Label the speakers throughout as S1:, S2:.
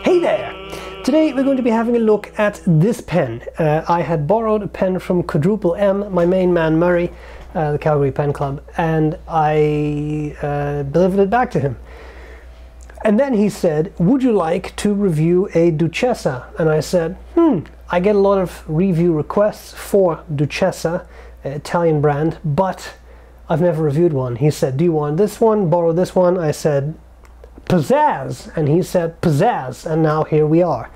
S1: Hey there! Today we're going to be having a look at this pen. I had borrowed a pen from Quadruple M, my main man Murray, the Calgary Pen Club, and I delivered it back to him. And then he said, would you like to review a Duchessa? And I said, I get a lot of review requests for Duchessa, Italian brand, but I've never reviewed one. He said, do you want this one, borrow this one? I said, pizzazz, and he said pizzazz, and now here we are.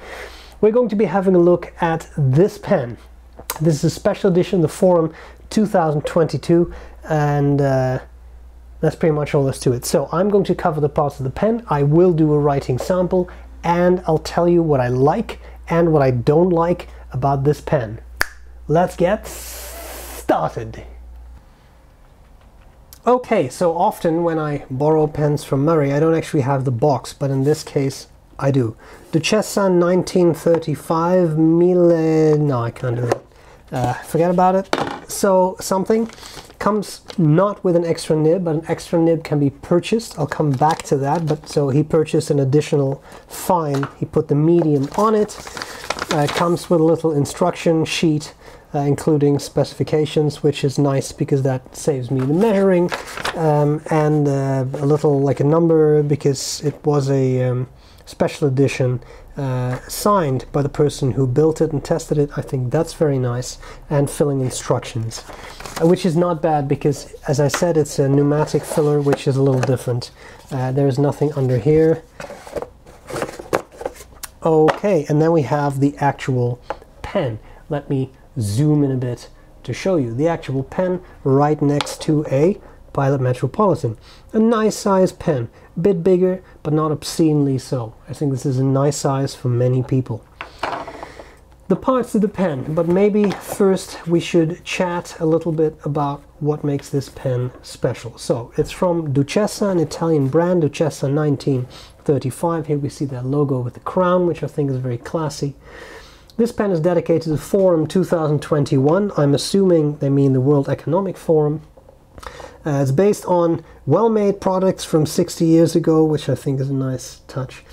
S1: We're going to be having a look at this pen. This is a special edition, the Forum 2022, and that's pretty much all there is to it. So I'm going to cover the parts of the pen, I will do a writing sample, and I'll tell you what I like and what I don't like about this pen. Let's get started. Okay, so often when I borrow pens from Murray, I don't actually have the box, but in this case, I do. Duchessa 1935 Mille... No, I can't do that. Forget about it. So, something comes not with an extra nib, but an extra nib can be purchased. I'll come back to that, but so he purchased an additional fine. He put the medium on it. Comes with a little instruction sheet, including specifications, which is nice because that saves me the measuring, and a little like a number because it was a special edition signed by the person who built it and tested it. I think that's very nice, and filling instructions, which is not bad because, as I said, it's a pneumatic filler, which is a little different. There's nothing under here. Okay, and then we have the actual pen. Let me zoom in a bit to show you the actual pen right next to a Pilot Metropolitan. A nice size pen, a bit bigger but not obscenely so. I think this is a nice size for many people. The parts of the pen, but maybe first we should chat a little bit about what makes this pen special. So it's from Duchessa, an Italian brand, Duchessa 1935. Here we see that logo with the crown, which I think is very classy. This pen is dedicated to Forum 2021. I'm assuming they mean the World Economic Forum. It's based on well-made products from 60 years ago, which I think is a nice touch.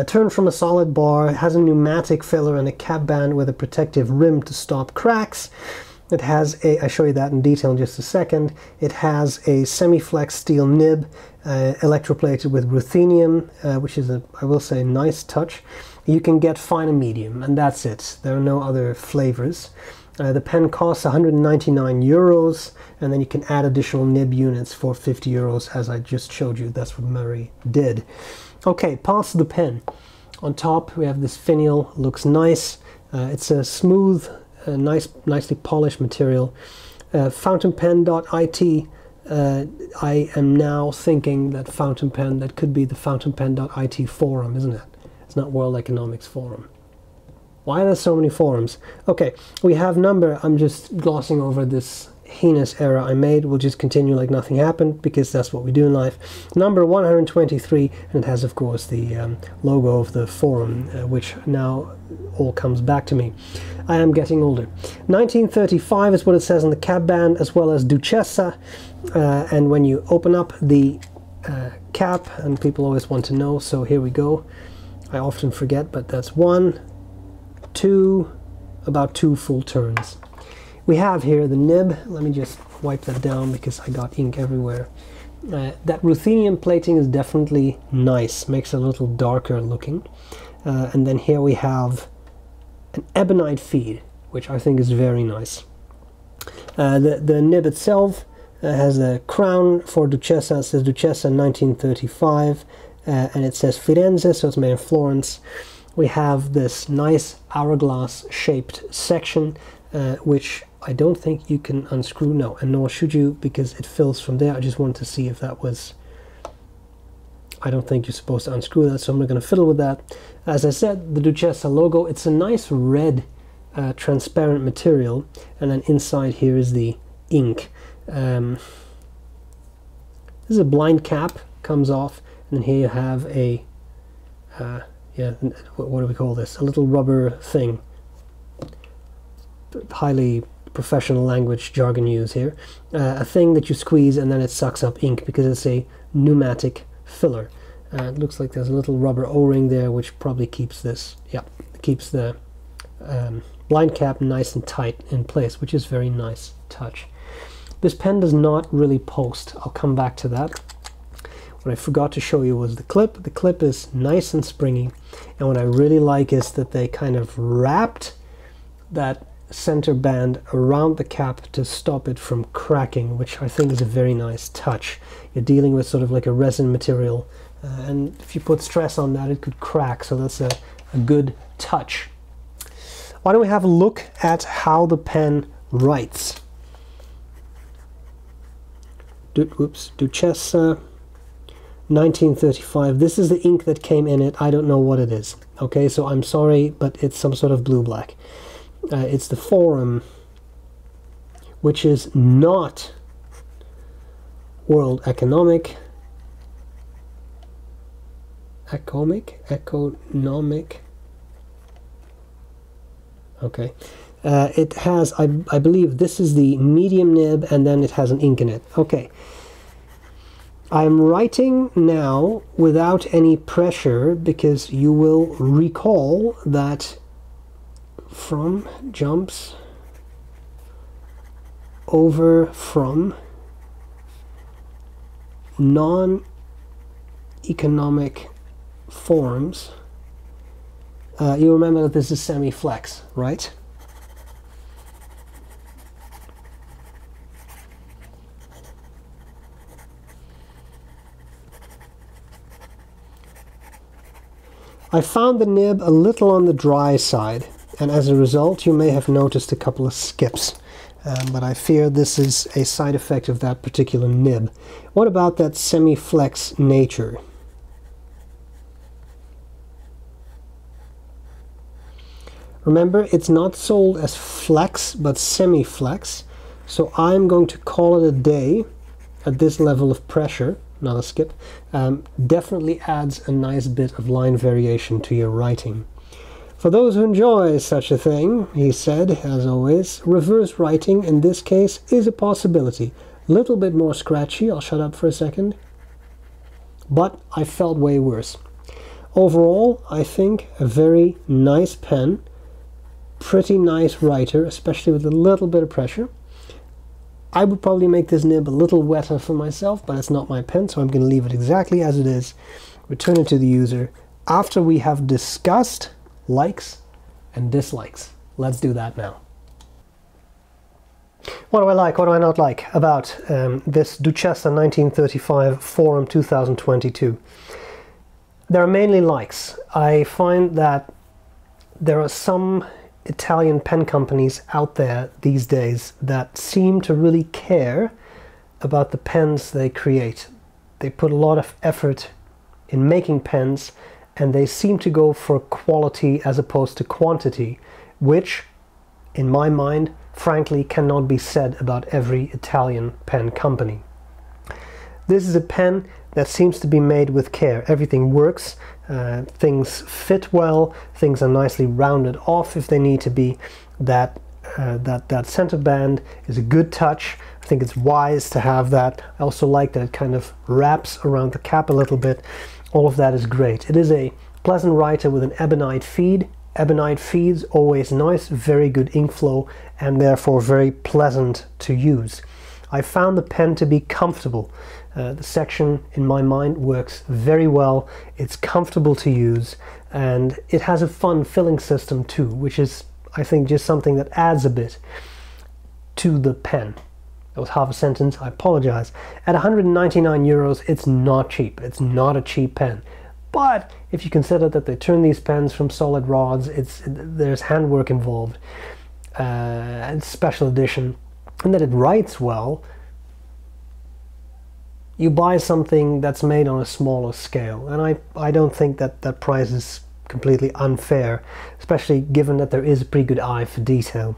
S1: Turned from a solid bar, it has a pneumatic filler and a cap band with a protective rim to stop cracks. It has a, I'll show you that in detail in just a second. It has a semi-flex steel nib, electroplated with ruthenium, which is a, I will say, nice touch. You can get fine and medium, and that's it. There are no other flavors. The pen costs 199 euros, and then you can add additional nib units for 50 euros, as I just showed you. That's what Murray did. Okay, parts of the pen. On top, we have this finial, looks nice. It's a smooth, nicely polished material. Fountainpen.it. I am now thinking that fountain pen, that could be the fountainpen.it forum, isn't it? It's not World Economics Forum. Why are there so many forums? Okay, we have number, I'm just glossing over this heinous error I made. We'll just continue like nothing happened because that's what we do in life. Number 123, and it has of course the logo of the forum, which now all comes back to me. I am getting older. 1935 is what it says on the cap band, as well as Duchessa, and when you open up the cap, and people always want to know, so here we go. I often forget, but that's one, two, about two full turns. We have here the nib. Let me just wipe that down because I got ink everywhere. That ruthenium plating is definitely nice, makes it a little darker looking. And then here we have an ebonite feed, which I think is very nice. The nib itself has a crown for Duchessa. It says Duchessa 1935. And it says Firenze, so it's made in Florence. We have this nice hourglass shaped section, which I don't think you can unscrew, no, and nor should you, because it fills from there. I just wanted to see if that was, I don't think you're supposed to unscrew that, so I'm not going to fiddle with that. As I said, the Duchessa logo, it's a nice red transparent material, and then inside here is the ink. This is a blind cap, comes off. And then here you have a, yeah, what do we call this? A little rubber thing. Highly professional language jargon use here. A thing that you squeeze and then it sucks up ink because it's a pneumatic filler. It looks like there's a little rubber O-ring there, which probably keeps this, yeah, keeps the blind cap nice and tight in place, which is very nice touch. This pen does not really post. I'll come back to that. What I forgot to show you was the clip. The clip is nice and springy, and what I really like is that they kind of wrapped that center band around the cap to stop it from cracking, which I think is a very nice touch. You're dealing with sort of like a resin material, and if you put stress on that, it could crack, so that's a good touch. Why don't we have a look at how the pen writes? Duchessa 1935. This is the ink that came in it. I don't know what it is. Okay, so I'm sorry, but it's some sort of blue-black. It's the Forum, which is not World Economic. Okay. It has, I believe this is the medium nib, and then it has an ink in it. Okay. I'm writing now without any pressure, because you will recall that from jumps over from non-economic forms. You remember that this is semi-flex, right? I found the nib a little on the dry side, and as a result you may have noticed a couple of skips, but I fear this is a side effect of that particular nib. What about that semi-flex nature? Remember, it's not sold as flex but semi-flex, so I'm going to call it a day at this level of pressure. Not a skip. Definitely adds a nice bit of line variation to your writing. For those who enjoy such a thing, he said, as always, reverse writing in this case is a possibility. A little bit more scratchy, I'll shut up for a second, but I felt way worse. Overall, I think a very nice pen, pretty nice writer, especially with a little bit of pressure. I would probably make this nib a little wetter for myself, but it's not my pen, so I'm going to leave it exactly as it is, return it to the user, after we have discussed likes and dislikes. Let's do that now. What do I like, what do I not like about this Duchessa 1935 Forum 2022? There are mainly likes. I find that there are some Italian pen companies out there these days that seem to really care about the pens they create. They put a lot of effort in making pens, and they seem to go for quality as opposed to quantity, which, in my mind, frankly cannot be said about every Italian pen company. This is a pen that seems to be made with care. Everything works, things fit well, things are nicely rounded off if they need to be. That center band is a good touch. I think it's wise to have that. I also like that it kind of wraps around the cap a little bit. All of that is great. It is a pleasant writer with an ebonite feed. Ebonite feeds, always nice, very good ink flow, and therefore very pleasant to use. I found the pen to be comfortable. The section, in my mind, works very well. It's comfortable to use, and it has a fun filling system too, which is, I think, just something that adds a bit to the pen. That was half a sentence, I apologize. At 199 euros, it's not cheap. It's not a cheap pen. But if you consider that they turn these pens from solid rods, there's handwork involved, and special edition, and that it writes well, you buy something that's made on a smaller scale. And I don't think that that price is completely unfair, especially given that there is a pretty good eye for detail.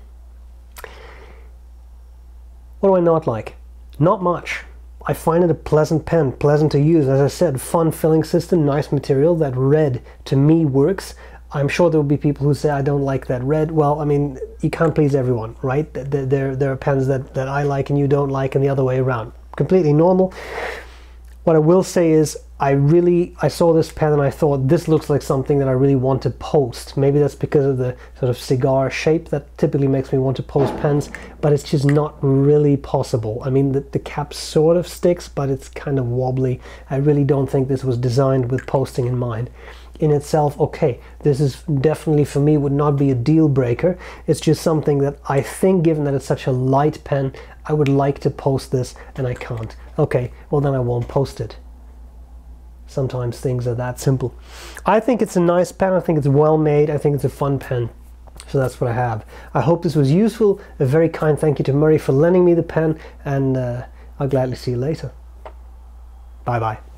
S1: What do I not like? Not much. I find it a pleasant pen, pleasant to use. As I said, fun filling system, nice material. That red, to me, works. I'm sure there will be people who say I don't like that red. Well, I mean, you can't please everyone, right? There are pens that I like and you don't like, and the other way around. Completely normal. What I will say is I saw this pen and I thought this looks like something that I really want to post. Maybe that's because of the sort of cigar shape that typically makes me want to post pens, but it's just not really possible. I mean, the cap sort of sticks, but it's kind of wobbly. I really don't think this was designed with posting in mind. In itself, okay, this is definitely, for me, would not be a deal breaker. It's just something that I think, given that it's such a light pen, I would like to post this and I can't. Okay, well then I won't post it. Sometimes things are that simple. I think it's a nice pen. I think it's well made. I think it's a fun pen. So that's what I have. I hope this was useful. A very kind thank you to Murray for lending me the pen, and I'll gladly see you later. Bye bye.